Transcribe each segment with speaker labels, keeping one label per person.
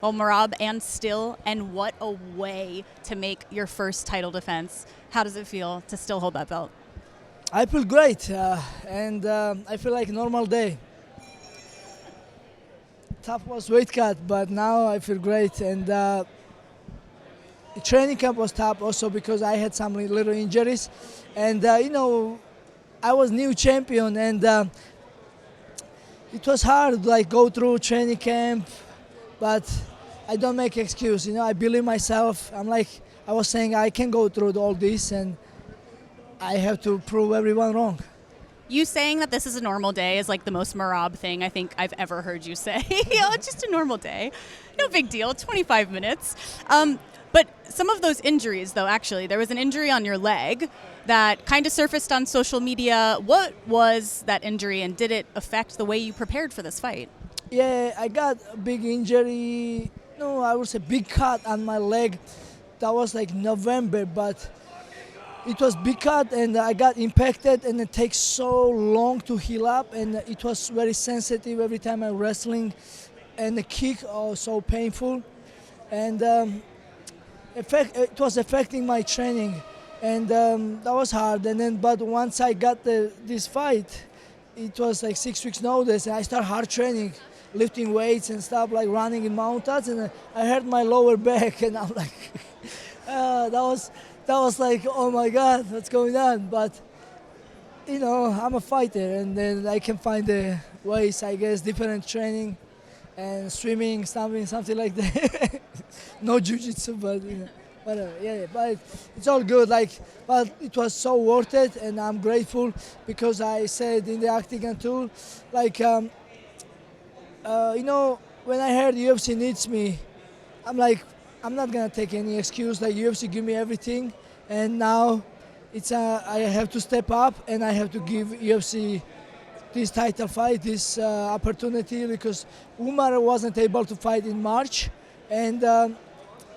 Speaker 1: Well, Merab and Still, and what a way to make your first title defense. How does it feel to still hold that belt?
Speaker 2: I feel great, and I feel like a normal day. Tough was weight cut, but now I feel great. And the training camp was tough also because I had some little injuries, and I was new champion, and it was hard like go through training camp, but I don't make excuse. I believe myself. I was saying I can go through all this, and I have to prove everyone wrong.
Speaker 1: You saying that this is a normal day is like the most Merab thing I think I've ever heard you say. It's just a normal day. No big deal, 25 minutes. But some of those injuries, though, actually, there was an injury on your leg that kind of surfaced on social media. What was that injury, and did it affect the way you prepared for this fight?
Speaker 2: Yeah, I got a big injury. No, I would say big cut on my leg. That was like November, but it was big cut and I got impacted, and it takes so long to heal up, and it was very sensitive every time I'm wrestling, and the kick was so painful, and it was affecting my training, and that was hard. And then, but once I got this fight, it was like 6 weeks notice, and I started hard training, lifting weights and stuff, like running in mountains, and I hurt my lower back, and I'm like, that was like, oh my God, what's going on? But I'm a fighter, and then I can find the ways, I guess, different training and swimming, something like that. No jiu-jitsu, but whatever. Yeah, but it's all good. But it was so worth it, and I'm grateful because I said in the octagon too, when I heard UFC needs me, I'm like, I'm not gonna take any excuse. Like, UFC give me everything, and now I have to step up, and I have to give UFC this title fight, this opportunity, because Umar wasn't able to fight in March, and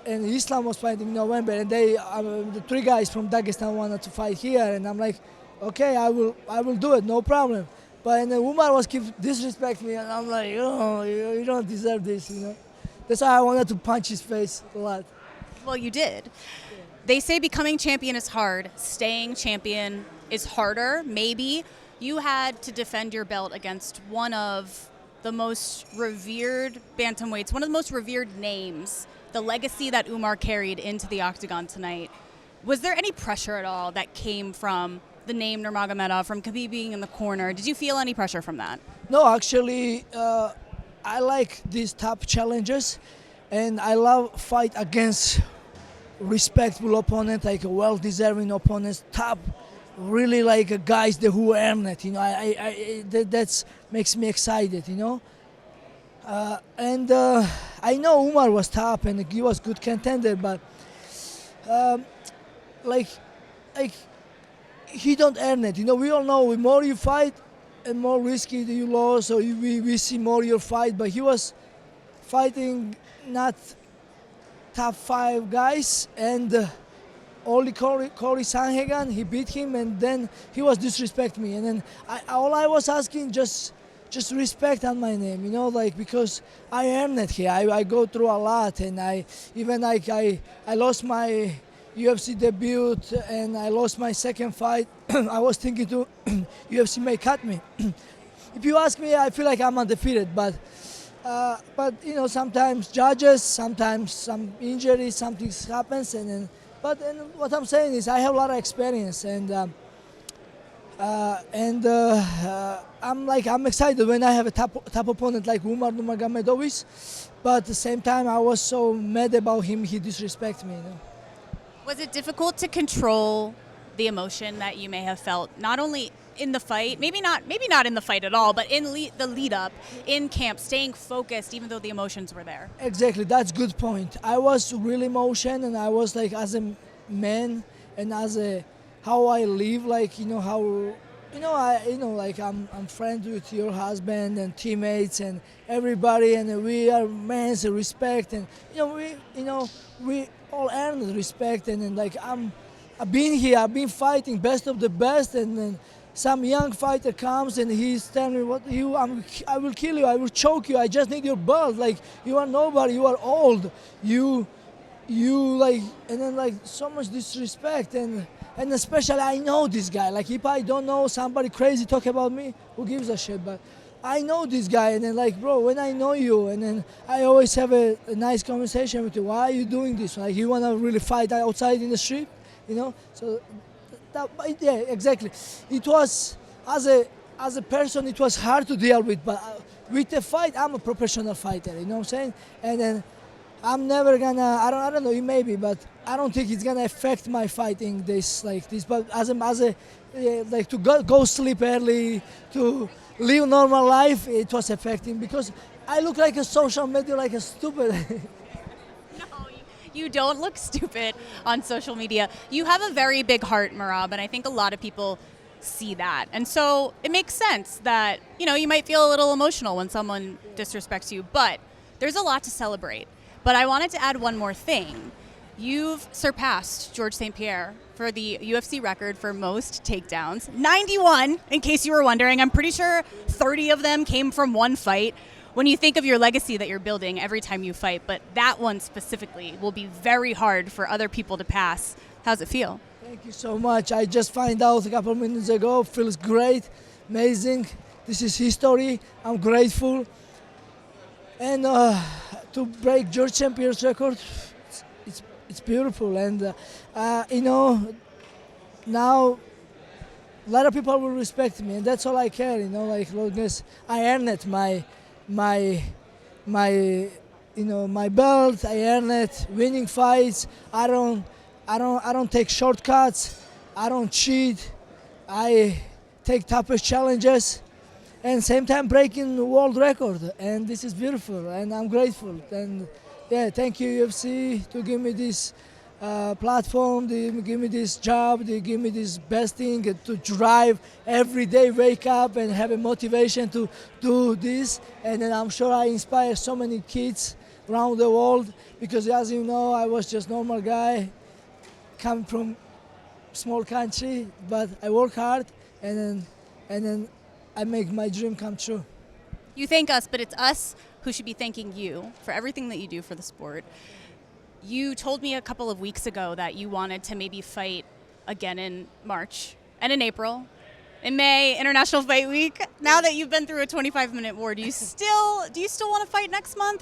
Speaker 2: Islam was fighting in November, and the three guys from Dagestan wanted to fight here, and I'm like, okay, I will do it, no problem. But and then Umar was keep disrespecting me, and I'm like, oh, you don't deserve this, That's why I wanted to punch his face a lot.
Speaker 1: Well, you did. They say becoming champion is hard. Staying champion is harder, maybe. You had to defend your belt against one of the most revered bantamweights, one of the most revered names, the legacy that Umar carried into the octagon tonight. Was there any pressure at all that came from the name Nurmagomedov, from Khabib being in the corner? Did you feel any pressure from that?
Speaker 2: No, actually, I like these top challenges, and I love fight against respectable opponent, like a well-deserving opponents, top, really like guys who earn it. That makes me excited, and I know Umar was top and he was good contender, but he don't earn it. We all know the more you fight and more risky you lose, so we see more your fight. But he was fighting not top 5 guys, and only Corey Sanhagan, he beat him, and then he was disrespecting me. And then all I was asking, just respect on my name, because I earned it here. I go through a lot, and I lost my UFC debut, and I lost my second fight. I was thinking to UFC may cut me. If you ask me, I feel like I'm undefeated, but sometimes judges, sometimes some injuries, something happens, and what I'm saying is I have a lot of experience, and I'm excited when I have a top opponent like Umar Nurmagomedov is, but at the same time I was so mad about him. He disrespected me.
Speaker 1: Was it difficult to control the emotion that you may have felt, not only in the fight, maybe not in the fight at all, but in the lead up, in camp, staying focused even though the emotions were there?
Speaker 2: Exactly, that's a good point. I was really emotional, and I was like, as a man and as a how I live, I'm friends with your husband and teammates and everybody, and we are men, so respect, and we all earn respect, and I've been here, I've been fighting best of the best, and some young fighter comes and he's telling me, I will kill you, I will choke you, I just need your belt. Like, you are nobody, you are old. You like, and then like so much disrespect, and especially I know this guy. Like, if I don't know somebody crazy talk about me, who gives a shit? But I know this guy, and then like, bro, when I know you, and then I always have a nice conversation with you. Why are you doing this? Like, you wanna really fight outside in the street, you know? So yeah, exactly. It was, as a person, it was hard to deal with, but with the fight, I'm a professional fighter. You know what I'm saying? And then I'm never gonna. I don't know. Maybe, but I don't think it's gonna affect my fighting this like this. But as a like to go sleep early, to live normal life, it was affecting because I look like a social media like a stupid.
Speaker 1: No, you don't look stupid on social media. You have a very big heart, Merab, and I think a lot of people see that. And so it makes sense that, you might feel a little emotional when someone disrespects you, but there's a lot to celebrate. But I wanted to add one more thing. You've surpassed George St. Pierre for the UFC record for most takedowns. 91, in case you were wondering. I'm pretty sure 30 of them came from one fight. When you think of your legacy that you're building every time you fight, but that one specifically will be very hard for other people to pass. How's it feel?
Speaker 2: Thank you so much. I just found out a couple minutes ago. Feels great, amazing. This is history. I'm grateful. And to break George St. Pierre's record, it's beautiful. And now a lot of people will respect me, and that's all I care. Like, long as I earn it, my belt, I earn it. Winning fights, I don't take shortcuts. I don't cheat. I take toughest challenges, and same time breaking the world record. And this is beautiful, and I'm grateful. And yeah, thank you UFC to give me this platform, they give me this job, they give me this best thing to drive every day, wake up and have a motivation to do this. And then I'm sure I inspire so many kids around the world, because as you know, I was just normal guy coming from small country, but I work hard, and then I make my dream come true.
Speaker 1: You thank us, but it's us who should be thanking you for everything that you do for the sport. You told me a couple of weeks ago that you wanted to maybe fight again in March and in April, in May, International Fight Week. Now that you've been through a 25-minute war, do you still want to fight next month? Or